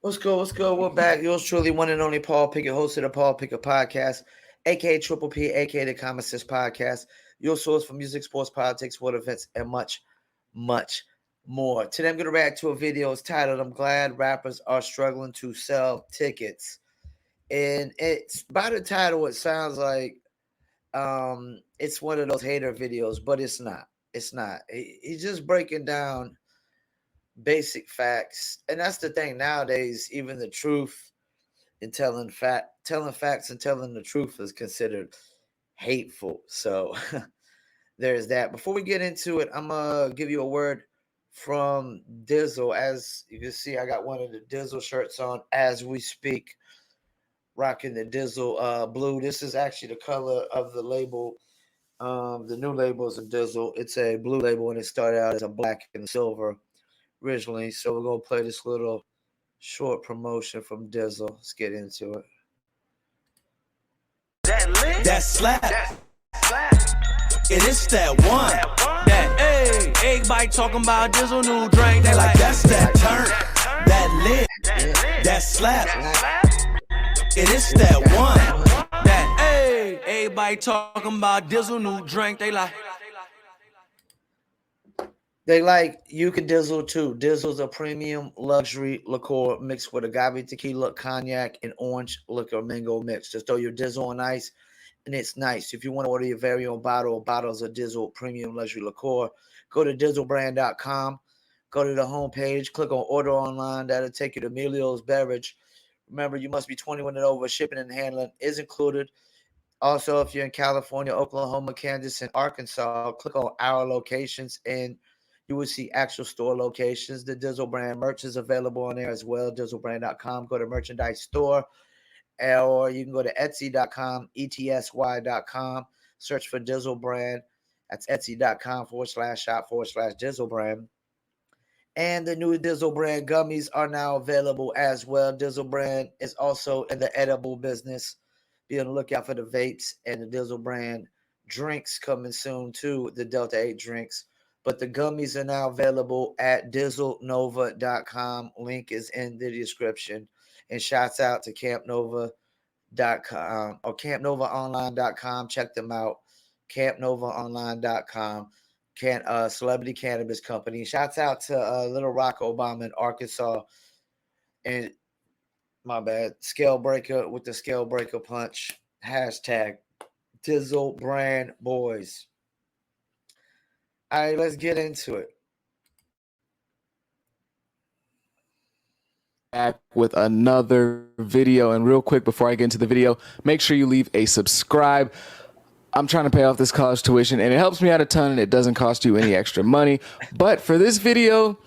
What's good? What's good? We're back. Yours truly, one and only Paul Pickett, host of the Paul Pickett Podcast, aka Triple P, aka the Common Sense Podcast. Your source for music, sports, politics, world events, and much, much more. Today, I'm going to react to a video. It's titled, "I'm Glad Rappers Are Struggling to Sell Tickets." And it's by the title, it sounds like it's one of those hater videos, but it's not. It's not. He's just breaking down basic facts, and that's the thing nowadays. Even the truth and telling facts and telling the truth is considered hateful. So there's that. Before we get into it, I'm gonna give you a word from Dizzle. As you can see, I got one of the Dizzle shirts on as we speak, rocking the Dizzle blue. This is actually the color of the label. The new label is a Dizzle. It's a blue label, and it started out as a black and silver originally. So we're gonna play this little short promotion from Dizzle. Let's get into it. That slap. It is that one. That everybody talking about Dizzle new drink. They like that's that turn. That lit. That slap. It is that one. That everybody talking about Dizzle new drink. They like you can Dizzle too. Dizzle's a premium luxury liqueur mixed with agave tequila, cognac, and orange liquor mango mix. Just throw your Dizzle on ice, and it's nice. If you want to order your very own bottles of Dizzle premium luxury liqueur, go to dizzlebrand.com. Go to the homepage, click on order online. That'll take you to Emilio's Beverage. Remember, you must be 21 and over. Shipping and handling is included. Also, if you're in California, Oklahoma, Kansas, and Arkansas, click on our locations and you will see actual store locations. The Dizzle brand merch is available on there as well. Dizzlebrand.com. Go to merchandise store, or you can go to Etsy.com, ETSY.com. Search for Dizzle brand. That's Etsy.com/shop/Dizzle brand. And the new Dizzle brand gummies are now available as well. Dizzle brand is also in the edible business. Be on the lookout for the vapes and the Dizzle brand drinks coming soon too. The Delta 8 drinks. But the gummies are now available at DizzleNova.com. Link is in the description. And shouts out to CampNova.com or CampNovaOnline.com. Check them out. CampNovaOnline.com. Celebrity cannabis company. Shouts out to Little Rock Obama in Arkansas. And my bad. Scale Breaker with the Scale Breaker Punch. Hashtag Dizzle Brand Boys. All right, let's get into it. Back with another video, and real quick before I get into the video, make sure you leave a subscribe. I'm trying to pay off this college tuition, and it helps me out a ton, and it doesn't cost you any extra money. But for this video,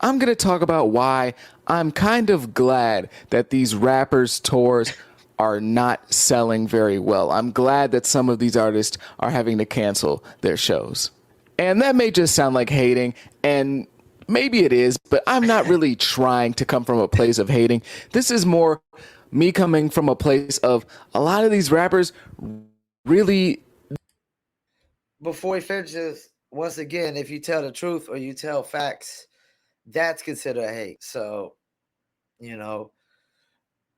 I'm going to talk about why I'm kind of glad that these rappers' tours are not selling very well. I'm glad that some of these artists are having to cancel their shows. And that may just sound like hating, and maybe it is, but I'm not really trying to come from a place of hating. This is more me coming from a place of a lot of these rappers really... Before he finishes, once again, if you tell the truth or you tell facts, that's considered hate. So, you know,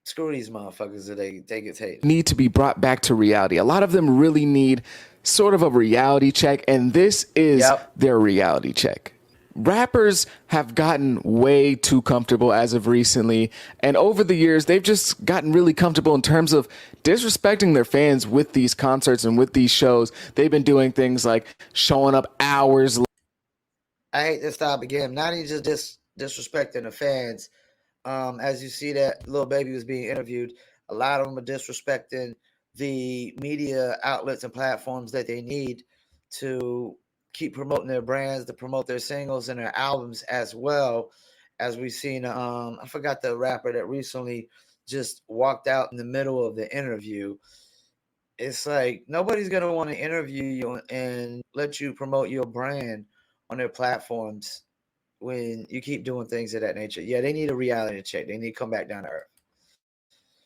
screw these motherfuckers that they think it's hate. Need to be brought back to reality. A lot of them really need sort of a reality check, and this is their reality check. Rappers have gotten way too comfortable as of recently, and over the years, they've just gotten really comfortable in terms of disrespecting their fans with these concerts and with these shows. They've been doing things like showing up hours. I hate this stop again. Not even just disrespecting the fans. As you see that Lil Baby was being interviewed, a lot of them are disrespecting the media outlets and platforms that they need to keep promoting their brands, to promote their singles and their albums as well. As we've seen, I forgot the rapper that recently just walked out in the middle of the interview. It's like nobody's going to want to interview you and let you promote your brand on their platforms when you keep doing things of that nature. Yeah, they need a reality check. They need to come back down to earth.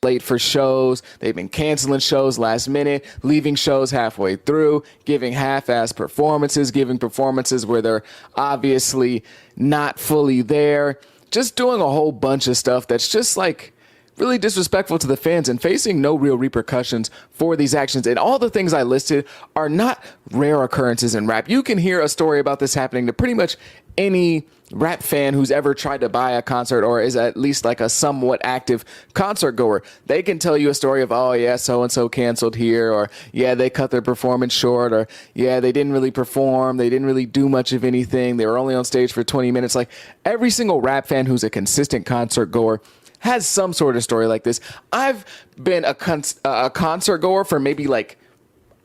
Late for shows. They've been canceling shows last minute, leaving shows halfway through, giving half-ass performances, giving performances where they're obviously not fully there, just doing a whole bunch of stuff that's just like really disrespectful to the fans and facing no real repercussions for these actions. And all the things I listed are not rare occurrences in rap. You can hear a story about this happening to pretty much any rap fan who's ever tried to buy a concert or is at least like a somewhat active concert goer. They can tell you a story of, oh yeah, so-and-so canceled here, or yeah, they cut their performance short, or yeah, they didn't really perform. They didn't really do much of anything. They were only on stage for 20 minutes. Like every single rap fan who's a consistent concert goer has some sort of story like this. I've been a concert goer for maybe like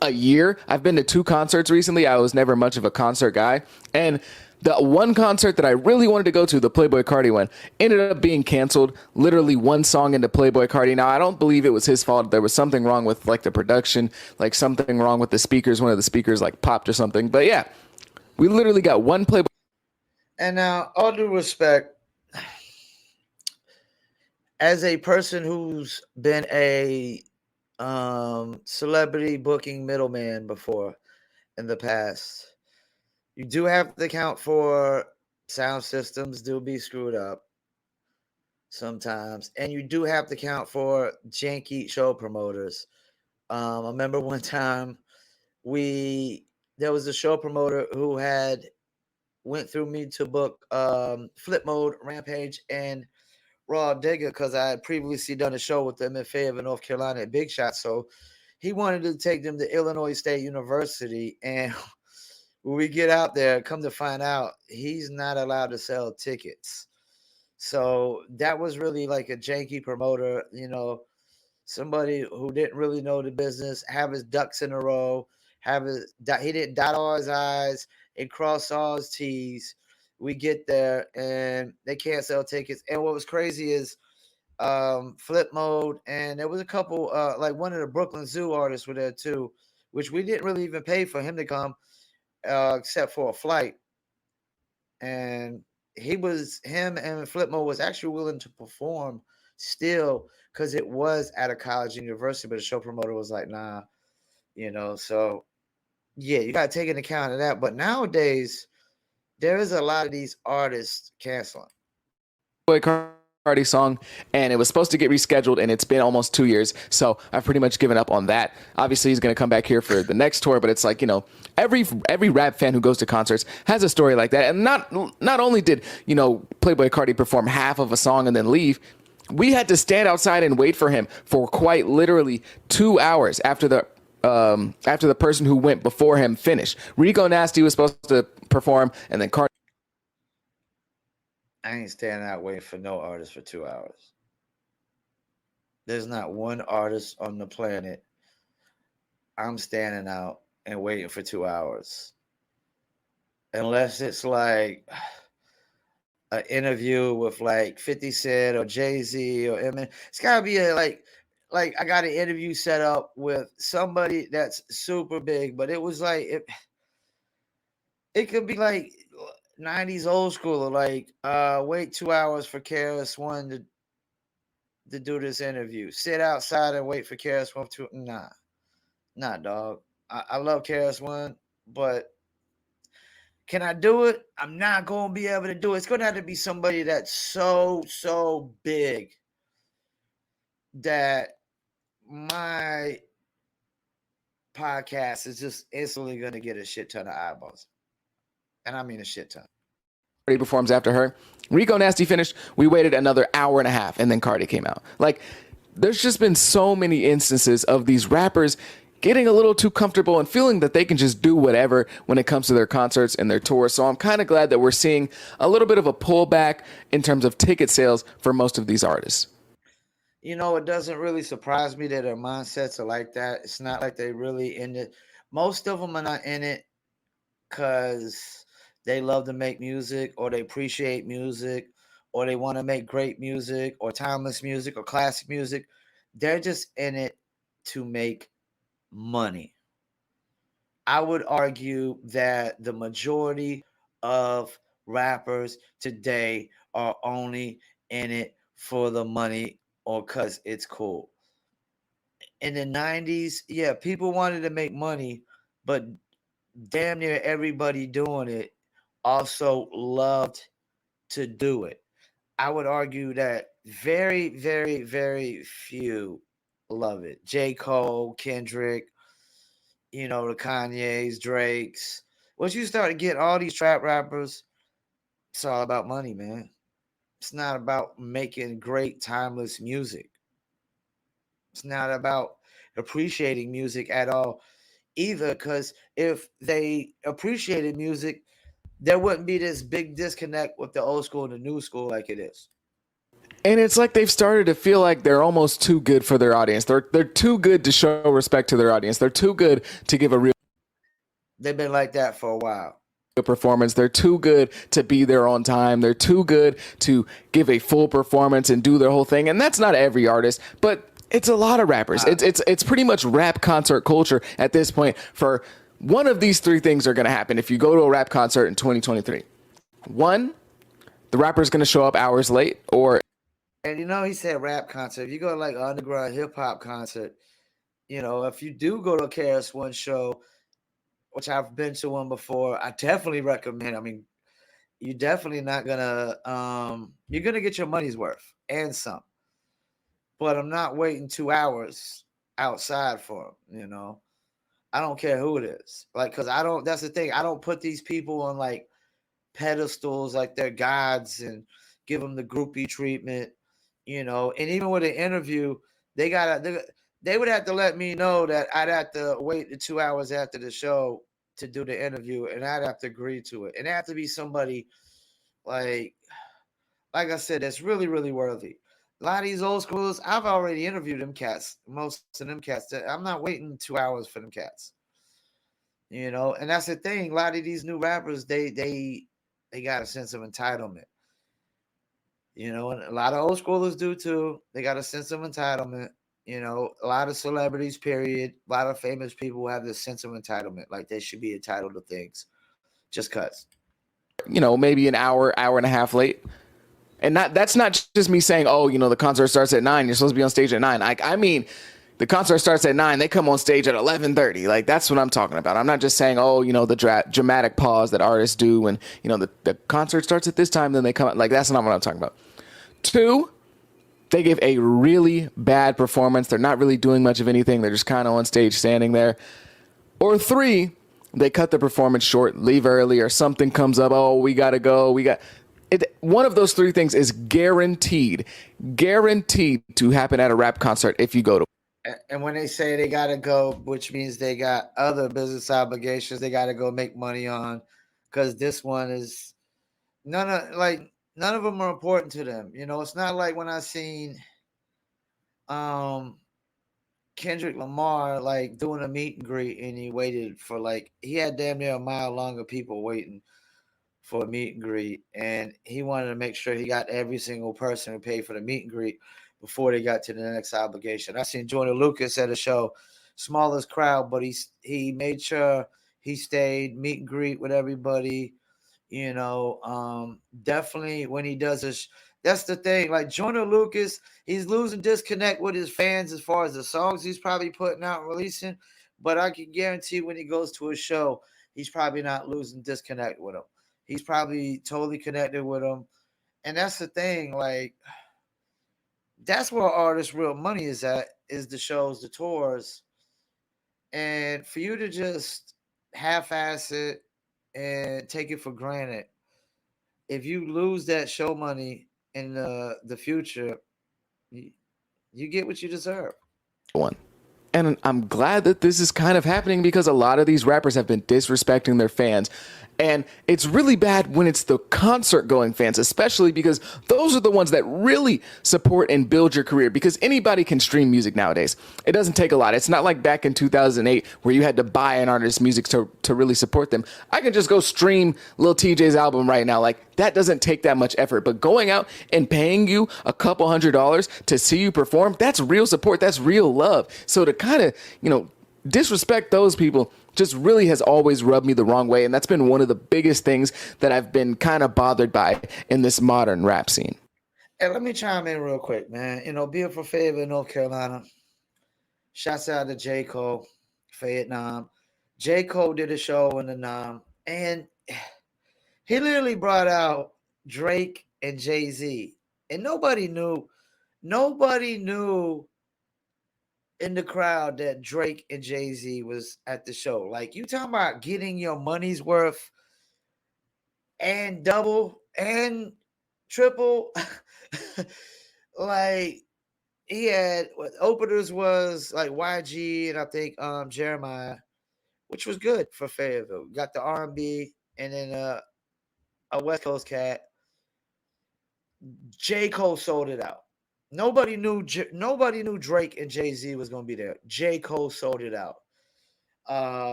a year. I've been to 2 concerts recently. I was never much of a concert guy. And the one concert that I really wanted to go to, the Playboi Carti one, ended up being canceled literally one song into Playboi Carti. Now, I don't believe it was his fault. There was something wrong with like the production, like something wrong with the speakers. One of the speakers like popped or something. But yeah, we literally got one Playboi. And now, all due respect, as a person who's been a celebrity booking middleman before in the past, you do have to account for sound systems do be screwed up sometimes, and you do have to account for janky show promoters. I remember one time there was a show promoter who had went through me to book Flip Mode, Rampage, and Raw Digger because I had previously done a show with them in Fayetteville, North Carolina at Big Shot. So he wanted to take them to Illinois State University. And when we get out there, come to find out, he's not allowed to sell tickets. So that was really like a janky promoter, somebody who didn't really know the business, have his ducks in a row, he didn't dot all his I's and cross all his T's. We get there and they can't sell tickets. And what was crazy is Flip Mode, and there was a couple, like one of the Brooklyn Zoo artists were there too, which we didn't really even pay for him to come, except for a flight. And him and Flip Mode was actually willing to perform still because it was at a college university, but the show promoter was like, nah, so yeah, you got to take into account of that. But nowadays, there is a lot of these artists canceling. Carti song, and it was supposed to get rescheduled, and it's been almost 2 years, so I've pretty much given up on that. Obviously, he's going to come back here for the next tour, but it's like, every rap fan who goes to concerts has a story like that. And not only did, Playboi Carti perform half of a song and then leave, we had to stand outside and wait for him for quite literally 2 hours after the person who went before him finished. Rico Nasty was supposed to perform, and then Carti. I ain't standing out waiting for no artist for 2 hours. There's not one artist on the planet I'm standing out and waiting for 2 hours. Unless it's like an interview with like 50 Cent or Jay-Z or Eminem. It's got to be like I got an interview set up with somebody that's super big, but it was like it could be like 90s old school, like wait 2 hours for KRS-One to do this interview. Sit outside and wait for KRS-One to nah, dog. I love KRS-One, but can I do it? I'm not gonna be able to do it. It's gonna have to be somebody that's so big that my podcast is just instantly gonna get a shit ton of eyeballs. And I mean a shit ton. Carti performs after her. Rico Nasty finished. We waited another hour and a half, and then Carti came out. Like, there's just been so many instances of these rappers getting a little too comfortable and feeling that they can just do whatever when it comes to their concerts and their tours. So I'm kind of glad that we're seeing a little bit of a pullback in terms of ticket sales for most of these artists. It doesn't really surprise me that their mindsets are like that. It's not like they really in it. Most of them are not in it because they love to make music, or they appreciate music, or they want to make great music, or timeless music, or classic music. They're just in it to make money. I would argue that the majority of rappers today are only in it for the money or because it's cool. In the 90s, yeah, people wanted to make money, but damn near everybody doing it also loved to do it. I would argue that very, very, very few love it. J. Cole, Kendrick, the Kanye's, Drake's. Once you start to get all these trap rappers, it's all about money, man. It's not about making great, timeless music. It's not about appreciating music at all either, because if they appreciated music, there wouldn't be this big disconnect with the old school and the new school like it is. And it's like they've started to feel like they're almost too good for their audience. They're too good to show respect to their audience. They're too good to give a real They've been like that for a while. performance. They're too good to be there on time. They're too good to give a full performance and do their whole thing. And that's not every artist, but it's a lot of rappers. It's pretty much rap concert culture at this point. For one of these three things are going to happen if you go to a rap concert in 2023. One, the rapper is going to show up hours late, or And he said rap concert. If you go to like an underground hip hop concert, if you do go to a KS1 show, which I've been to one before, I definitely recommend. I mean, you're definitely not gonna you're gonna get your money's worth and some. But I'm not waiting 2 hours outside for them, I don't care who it is. Like, cause that's the thing. I don't put these people on like pedestals like they're gods and give them the groupie treatment, and even with an interview, they would have to let me know that I'd have to wait the 2 hours after the show to do the interview, and I'd have to agree to it. And it have to be somebody like I said, that's really, really worthy. A lot of these old schoolers, I've already interviewed them cats. Most of them cats. I'm not waiting 2 hours for them cats. And that's the thing. A lot of these new rappers, they got a sense of entitlement. And a lot of old schoolers do too. They got a sense of entitlement. A lot of celebrities, period. A lot of famous people have this sense of entitlement. Like they should be entitled to things just cause. maybe an hour and a half late. And that's not just me saying, oh, the concert starts at 9. You're supposed to be on stage at 9. I mean, the concert starts at 9. They come on stage at 11:30. Like, that's what I'm talking about. I'm not just saying, oh, the dramatic pause that artists do when, the concert starts at this time, then they come out. Like, that's not what I'm talking about. 2, they give a really bad performance. They're not really doing much of anything. They're just kind of on stage standing there. Or 3, they cut the performance short, leave early, or something comes up. Oh, we got to go. One of those 3 things is guaranteed to happen at a rap concert if you go to. And when they say they got to go, which means they got other business obligations they got to go make money on, because this one is none of them are important to them. It's not like when I seen Kendrick Lamar like doing a meet and greet, and he waited for he had damn near a mile long of people waiting for a meet and greet, and he wanted to make sure he got every single person who paid for the meet and greet before they got to the next obligation. I seen Joyner Lucas at a show, smallest crowd, but he made sure he stayed, meet and greet with everybody. Definitely when he does this, that's the thing. Like Joyner Lucas, he's losing disconnect with his fans as far as the songs he's probably putting out and releasing. But I can guarantee when he goes to a show, he's probably not losing disconnect with them. He's probably totally connected with them. And that's the thing. Like, that's where artists' real money is at, is the shows, the tours. And for you to just half-ass it and take it for granted, if you lose that show money in the future, you get what you deserve. One. And I'm glad that this is kind of happening because a lot of these rappers have been disrespecting their fans. And it's really bad when it's the concert going fans, especially because those are the ones that really support and build your career, because anybody can stream music nowadays. It doesn't take a lot. It's not like back in 2008 where you had to buy an artist's music to really support them. I can just go stream Lil TJ's album right now. Like, that doesn't take that much effort. But going out and paying you a couple $100s to see you perform, that's real support. That's real love. So to kind of, disrespect those people just really has always rubbed me the wrong way. And that's been one of the biggest things that I've been kind of bothered by in this modern rap scene. Hey, let me chime in real quick, man. Beautiful Fayetteville, North Carolina. Shouts out to J. Cole, Vietnam. J. Cole did a show in the Nam, and he literally brought out Drake and Jay-Z And nobody knew in the crowd that Drake and Jay-Z was at the show. Like, you talking about getting your money's worth and double and triple. Like, he had what openers was like YG and I think Jeremiah, which was good for Fayetteville. Got the R&B and then a West Coast cat. J. Cole sold it out. Nobody knew Drake and Jay-Z was gonna be there. J. Cole sold it out.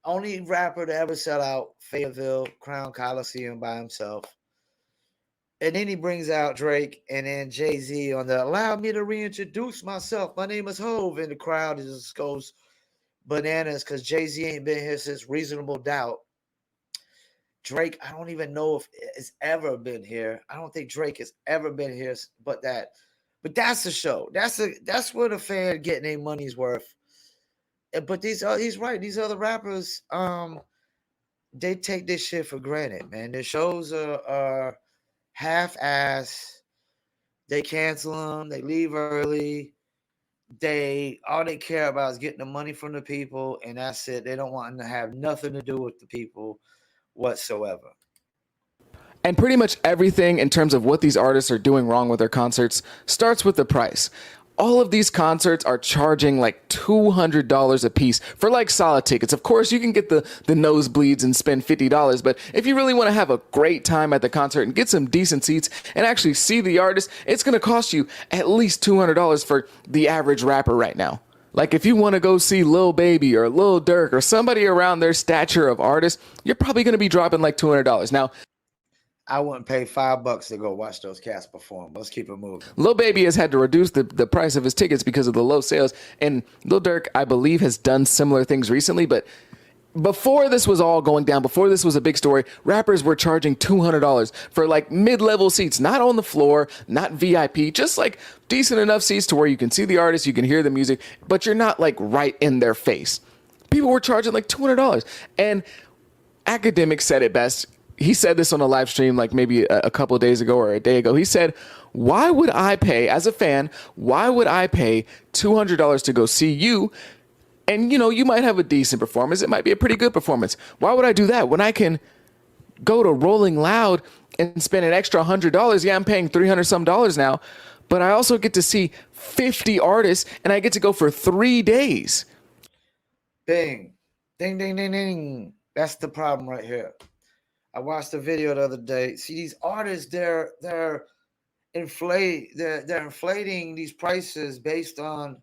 Only rapper to ever sell out Fayetteville Crown Coliseum by himself. And then he brings out Drake and then Jay-Z on the allow me to reintroduce myself. My name is Hove. And the crowd just goes bananas because Jay-Z ain't been here since Reasonable Doubt. Drake, I don't even know if it's ever been here. I don't think Drake has ever been here, but that's the show. That's where the fan getting their money's worth. But he's right. These other rappers, they take this shit for granted, man. The shows are half-ass. They cancel them. They leave early. All they care about is getting the money from the people, and that's it. They don't want to have nothing to do with the people whatsoever. And pretty much everything in terms of what these artists are doing wrong with their concerts starts with the price. All of these concerts are charging like $200 a piece for like solid tickets. Of course, you can get the nosebleeds and spend $50, but if you really want to have a great time at the concert and get some decent seats and actually see the artist, it's going to cost you at least $200 for the average rapper right now. Like if you want to go see Lil Baby or Lil Durk or somebody around their stature of artist, you're probably going to be dropping like $200. Now, I wouldn't pay $5 to go watch those cats perform. Let's keep it moving. Lil Baby has had to reduce the price of his tickets because of the low sales. And Lil Durk, I believe, has done similar things recently. But before this was all going down, before this was a big story, rappers were charging $200 for like mid-level seats, not on the floor, not VIP, just like decent enough seats to where you can see the artist, you can hear the music, but you're not like right in their face. People were charging like $200. And Academic said it best. He said this on a live stream like maybe a couple of days ago or a day ago. He said, why would I pay, as a fan, why would I pay $200 to go see you? And, you know, you might have a decent performance. It might be a pretty good performance. Why would I do that when I can go to Rolling Loud and spend an extra $100? Yeah, I'm paying $300 some now, but I also get to see 50 artists and I get to go for 3 days. Bing, ding, ding, ding, ding. That's the problem right here. I watched a video the other day. See, these artists, they're inflating these prices based on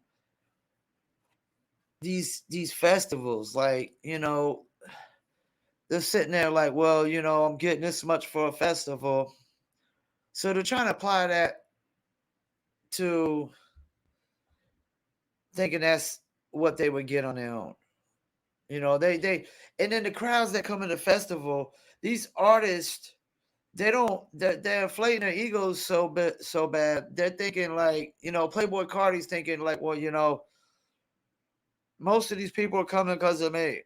these festivals. Like, you know, they're sitting there like, well, you know, I'm getting this much for a festival. So they're trying to apply that to thinking that's what they would get on their own. You know, they and then the crowds that come in the festival, these artists, they're inflating their egos so bad. They're thinking like, you know, Playboy Cardi's thinking like, well, you know, most of these people are coming because of me.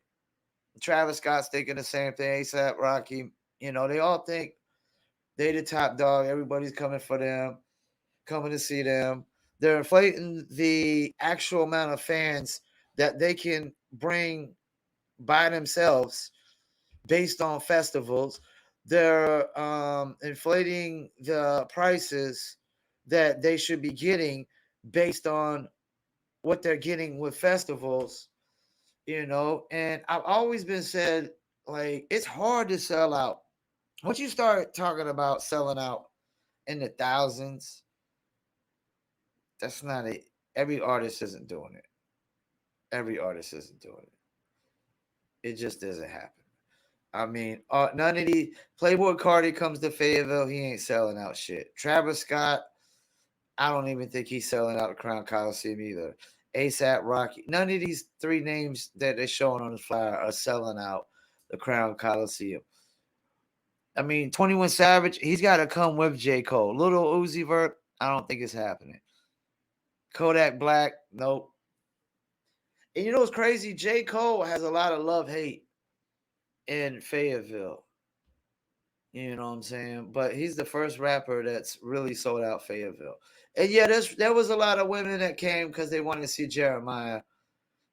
Travis Scott's thinking the same thing. ASAP Rocky, you know, they all think they the top dog. Everybody's coming for them, coming to see them. They're inflating the actual amount of fans that they can bring by themselves based on festivals. They're inflating the prices that they should be getting based on what they're getting with festivals, you know. And I've always been said, like, it's hard to sell out. Once you start talking about selling out in the thousands, that's not it. Every artist isn't doing it. Every artist isn't doing it. It just doesn't happen. I mean, none of these. Playboy Cardi comes to Fayetteville, he ain't selling out shit. Travis Scott, I don't even think he's selling out the Crown Coliseum either. ASAP Rocky, none of these three names that they're showing on the flyer are selling out the Crown Coliseum. I mean, 21 Savage, he's got to come with J. Cole. Little Uzi Vert, I don't think it's happening. Kodak Black, nope. And you know what's crazy? J. Cole has a lot of love-hate in Fayetteville. You know what I'm saying? But he's the first rapper that's really sold out Fayetteville. And yeah, there was a lot of women that came because they wanted to see Jeremiah.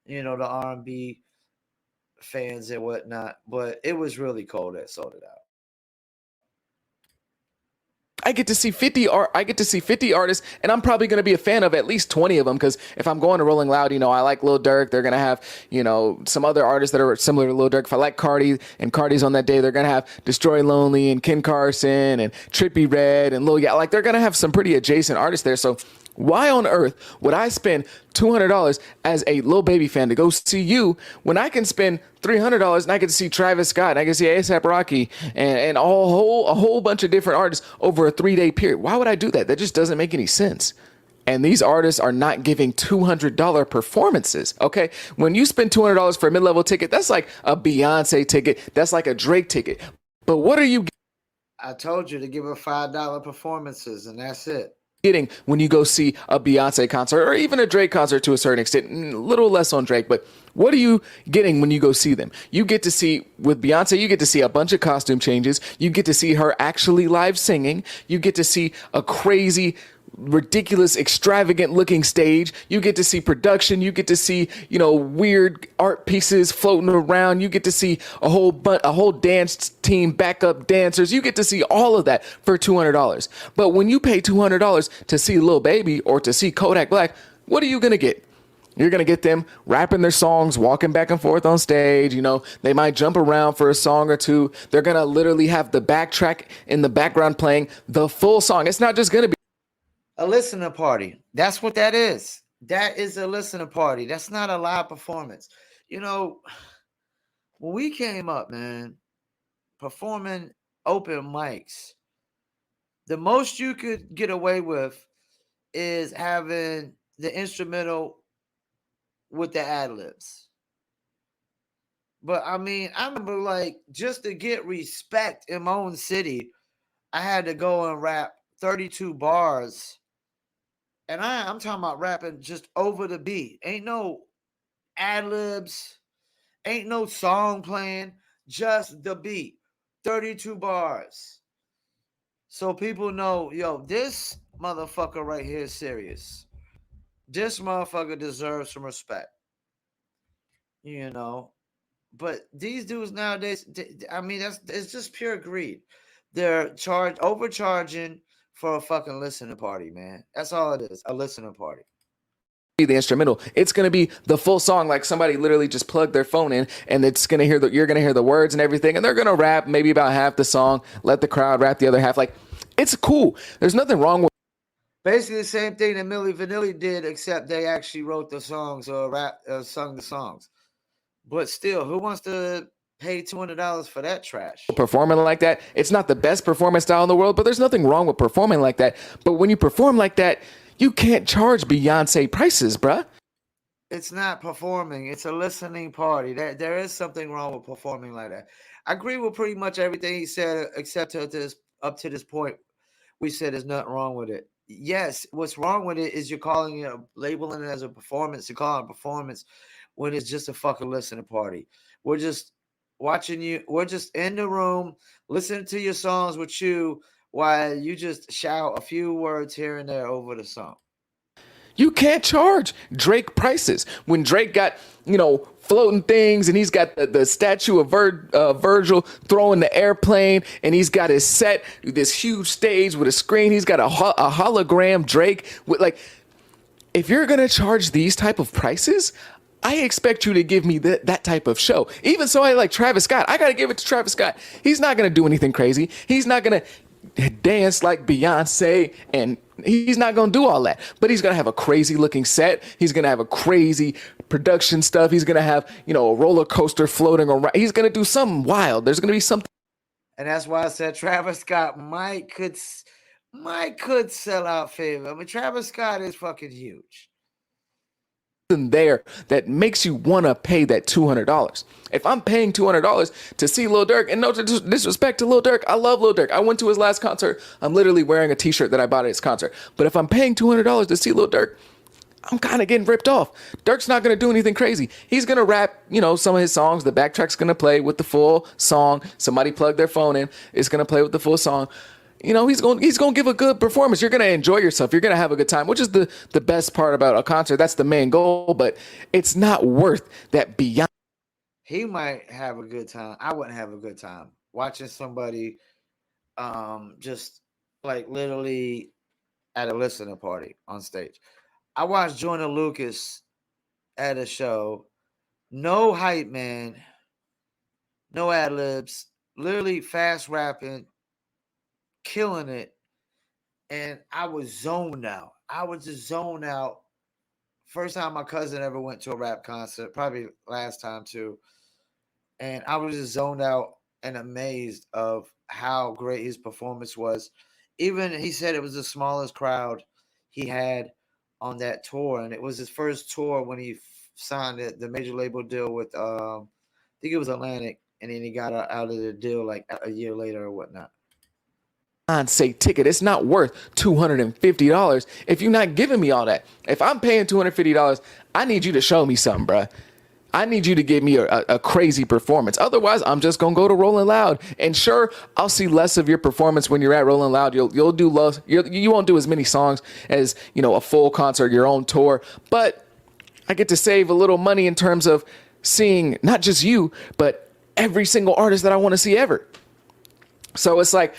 You know, the R&B fans and whatnot. But it was really cold that sold it out. I get to see 50 artists, and I'm probably going to be a fan of at least 20 of them, because if I'm going to Rolling Loud, you know, I like Lil Durk. They're going to have, you know, some other artists that are similar to Lil Durk. If I like Cardi and Cardi's on that day, they're going to have Destroy Lonely and Ken Carson and Trippie Redd and Lil, yeah, like they're going to have some pretty adjacent artists there. So why on earth would I spend $200 as a Lil Baby fan to go see you when I can spend $300 and I can see Travis Scott and I can see A$AP Rocky and a whole bunch of different artists over a 3-day period? Why would I do that? That just doesn't make any sense. And these artists are not giving $200 performances, okay? When you spend $200 for a mid-level ticket, that's like a Beyonce ticket. That's like a Drake ticket. But what are you I told you to give her $5 performances, and that's it. Getting when you go see a Beyonce concert or even a Drake concert to a certain extent, a little less on Drake, but what are you getting when you go see them? You get to see, with Beyonce, you get to see a bunch of costume changes. You get to see her actually live singing. You get to see a crazy, ridiculous, extravagant looking stage. You get to see production. You get to see, you know, weird art pieces floating around. You get to see a whole dance team, backup dancers. You get to see all of that for $200. But when you pay $200 to see Lil Baby or to see Kodak Black, what are you going to get? You're going to get them rapping their songs, walking back and forth on stage. You know, they might jump around for a song or two. They're going to literally have the backtrack in the background playing the full song. It's not just going to be a listener party. That's what that is. That is a listener party. That's not a live performance. You know, when we came up, man, performing open mics, the most you could get away with is having the instrumental with the ad-libs. But I mean, I remember, like, just to get respect in my own city, I had to go and rap 32 bars. And I'm talking about rapping just over the beat. Ain't no ad-libs, ain't no song playing, just the beat. 32 bars. So people know, yo, this motherfucker right here is serious. This motherfucker deserves some respect. You know, but these dudes nowadays, I mean, it's just pure greed. They're overcharging for a fucking listening party, man. That's all it is, a listening party. The instrumental. It's going to be the full song, like somebody literally just plugged their phone in, and it's going to you're going to hear the words and everything, and they're going to rap maybe about half the song, let the crowd rap the other half. Like, it's cool. There's nothing wrong with basically the same thing that Milli Vanilli did, except they actually wrote the songs or sung the songs. But still, who wants to pay $200 for that trash? Performing like that, it's not the best performance style in the world, but there's nothing wrong with performing like that. But when you perform like that, you can't charge Beyonce prices, bruh. It's not performing. It's a listening party. There is something wrong with performing like that. I agree with pretty much everything he said, except up to this point, we said there's nothing wrong with it. Yes, what's wrong with it is you're calling it, labeling it as a performance. You call it a performance when it's just a fucking listening party. We're just watching you. We're just in the room listening to your songs with you while you just shout a few words here and there over the song. You can't charge Drake prices. When Drake got, you know, floating things, and he's got the statue of Virgil throwing the airplane, and he's got his set, this huge stage with a screen. He's got a hologram Drake. With, like, if you're going to charge these type of prices, I expect you to give me that type of show. Even so, I like Travis Scott. I got to give it to Travis Scott. He's not going to do anything crazy. He's not going to dance like Beyonce, and he's not going to do all that. But he's going to have a crazy looking set. He's going to have a crazy production stuff. He's going to have, you know, a roller coaster floating around. He's going to do something wild. There's going to be something. And that's why I said Travis Scott could sell out Favor. I mean, Travis Scott is fucking huge. There that makes you want to pay that $200. If I'm paying $200 to see Lil Durk, and no disrespect to Lil Durk, I love Lil Durk. I went to his last concert. I'm literally wearing a t-shirt that I bought at his concert. But if I'm paying $200 to see Lil Durk, I'm kind of getting ripped off. Dirk's not going to do anything crazy. He's going to rap, some of his songs. The backtrack's going to play with the full song. Somebody plug their phone in. It's going to play with the full song. He's going to give a good performance. You're going to enjoy yourself. You're going to have a good time, which is the best part about a concert. That's the main goal, but it's not worth that beyond. He might have a good time. I wouldn't have a good time watching somebody just like literally at a listening party on stage. I watched Joyner Lucas at a show. No hype man, no ad libs, literally fast rapping, killing it. And I was zoned out. I was just zoned out. First time my cousin ever went to a rap concert, probably last time too. And I was just zoned out and amazed of how great his performance was. Even he said it was the smallest crowd he had on that tour. And it was his first tour when he signed the major label deal with, I think it was Atlantic. And then he got out of the deal like a year later or whatnot. Say ticket, it's not worth $250 if you're not giving me all that. If I'm paying $250, I need you to show me something, bruh. I need you to give me a crazy performance. Otherwise, I'm just gonna go to Rolling Loud. And sure, I'll see less of your performance when you're at Rolling Loud. You'll do less. You won't do as many songs as a full concert, your own tour. But I get to save a little money in terms of seeing not just you, but every single artist that I want to see ever. So it's like,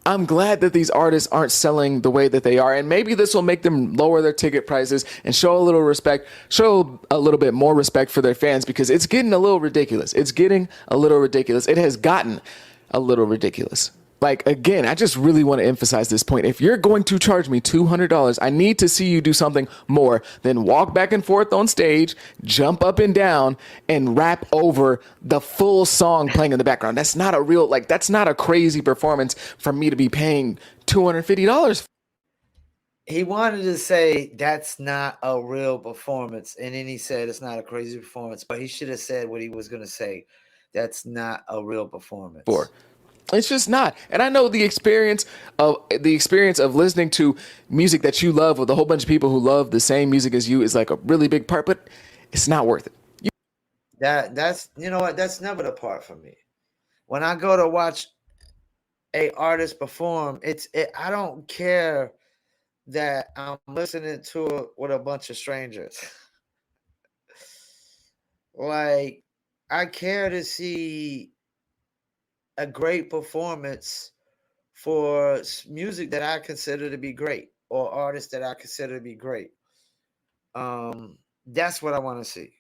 I'm glad that these artists aren't selling the way that they are. And maybe this will make them lower their ticket prices and show a little bit more respect for their fans, because it's getting a little ridiculous. It has gotten a little ridiculous. Like, again, I just really want to emphasize this point. If you're going to charge me $200, I need to see you do something more than walk back and forth on stage, jump up and down, and rap over the full song playing in the background. That's not that's not a crazy performance for me to be paying $250. He wanted to say that's not a real performance. And then he said it's not a crazy performance, but he should have said what he was going to say. That's not a real performance. It's just not. And I know the experience of listening to music that you love with a whole bunch of people who love the same music as you is like a really big part, but it's not worth it. That's that's never the part for me. When I go to watch a artist perform, I don't care that I'm listening to it with a bunch of strangers. Like, I care to see a great performance for music that I consider to be great, or artists that I consider to be great. That's what I want to see.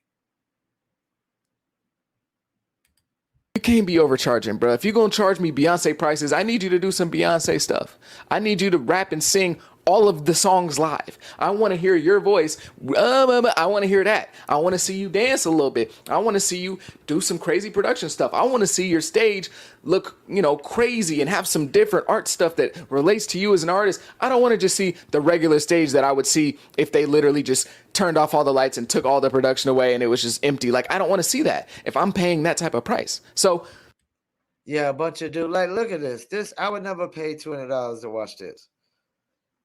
You can't be overcharging, bro. If you're going to charge me Beyonce prices, I need you to do some Beyonce stuff. I need you to rap and sing all of the songs live. I want to hear your voice. I want to hear that. I want to see you dance a little bit. I want to see you do some crazy production stuff. I want to see your stage look, crazy and have some different art stuff that relates to you as an artist. I don't want to just see the regular stage that I would see if they literally just turned off all the lights and took all the production away and it was just empty. Like, I don't want to see that if I'm paying that type of price. So yeah, a bunch of dudes, like, look at this. I would never pay $200 to watch this.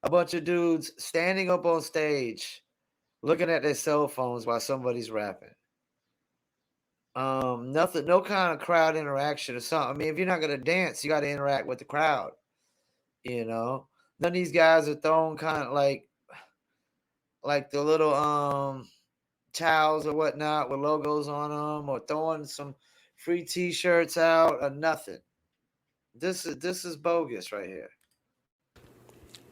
A bunch of dudes standing up on stage, looking at their cell phones while somebody's rapping. Nothing, no kind of crowd interaction or something. I mean, if you're not gonna dance, you got to interact with the crowd. None of these guys are throwing kind of like the little towels or whatnot with logos on them, or throwing some free T-shirts out or nothing. This is bogus right here.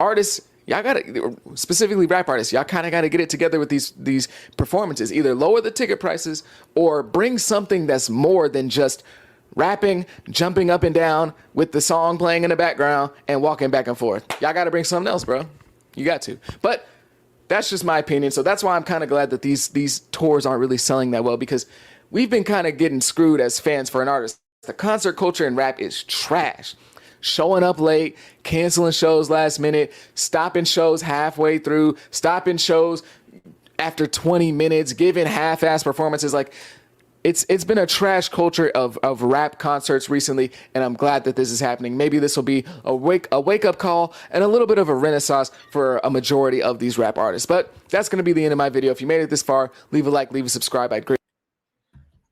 Artists, y'all gotta, specifically rap artists, y'all kind of got to get it together with these performances. Either lower the ticket prices or bring something that's more than just rapping, jumping up and down with the song playing in the background and walking back and forth. Y'all got to bring something else, bro. You got to. But that's just my opinion. So that's why I'm kind of glad that these tours aren't really selling that well, because we've been kind of getting screwed as fans for an artist. The concert culture in rap is trash. Showing up late, canceling shows last minute, stopping shows halfway through, stopping shows after 20 minutes, giving half-ass performances. Like, it's been a trash culture of rap concerts recently, and I'm glad that this is happening. Maybe this will be a wake up call and a little bit of a renaissance for a majority of these rap artists. But that's going to be the end of my video. If you made it this far, leave a like, leave a subscribe. I'd great.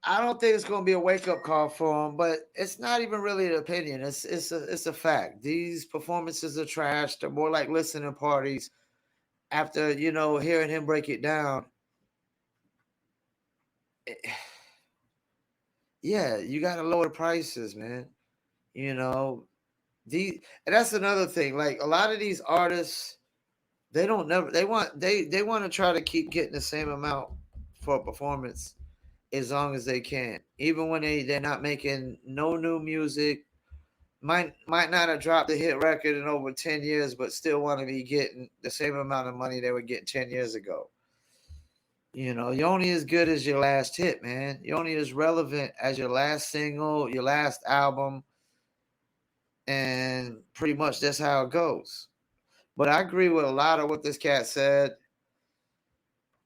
I don't think it's going to be a wake up call for him, but it's not even really an opinion. It's a fact. These performances are trash. They're more like listening parties. After hearing him break it down, yeah, you got to lower the prices, man. And that's another thing. Like a lot of these artists, they want to try to keep getting the same amount for a performance as long as they can, even when they're not making no new music. Might not have dropped a hit record in over 10 years, but still want to be getting the same amount of money they were getting 10 years ago. You're only as good as your last hit, man. You're only as relevant as your last single, your last album, and pretty much that's how it goes. But I agree with a lot of what this cat said.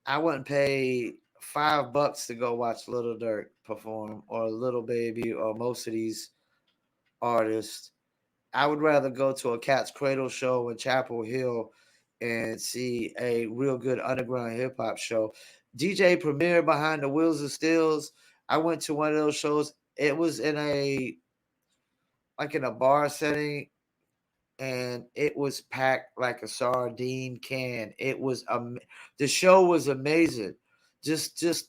I wouldn't pay $5 to go watch Lil Durk perform, or Lil Baby, or most of these artists. I would rather go to a Cat's Cradle show in Chapel Hill and see a real good underground hip hop show. DJ Premier behind the Wheels of Steels. I went to one of those shows. It was in a bar setting, and it was packed like a sardine can. It was the show was amazing. Just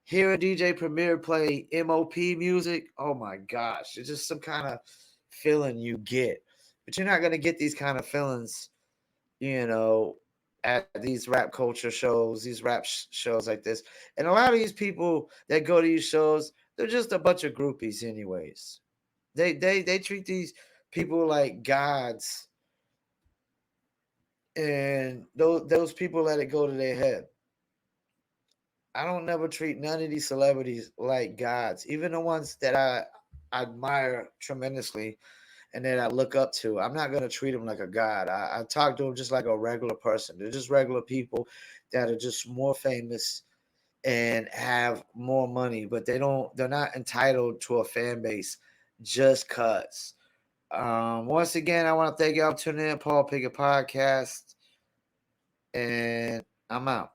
hearing DJ Premier play MOP music. Oh my gosh, it's just some kind of feeling you get. But you're not gonna get these kind of feelings, at these rap culture shows, these rap shows like this. And a lot of these people that go to these shows, they're just a bunch of groupies, anyways. They treat these people like gods, and those people let it go to their head. I don't never treat none of these celebrities like gods, even the ones that I admire tremendously and that I look up to. I'm not going to treat them like a god. I talk to them just like a regular person. They're just regular people that are just more famous and have more money, but they're not entitled to a fan base just cuz. Once again, I want to thank y'all for tuning in, Paul Pickett Podcast, and I'm out.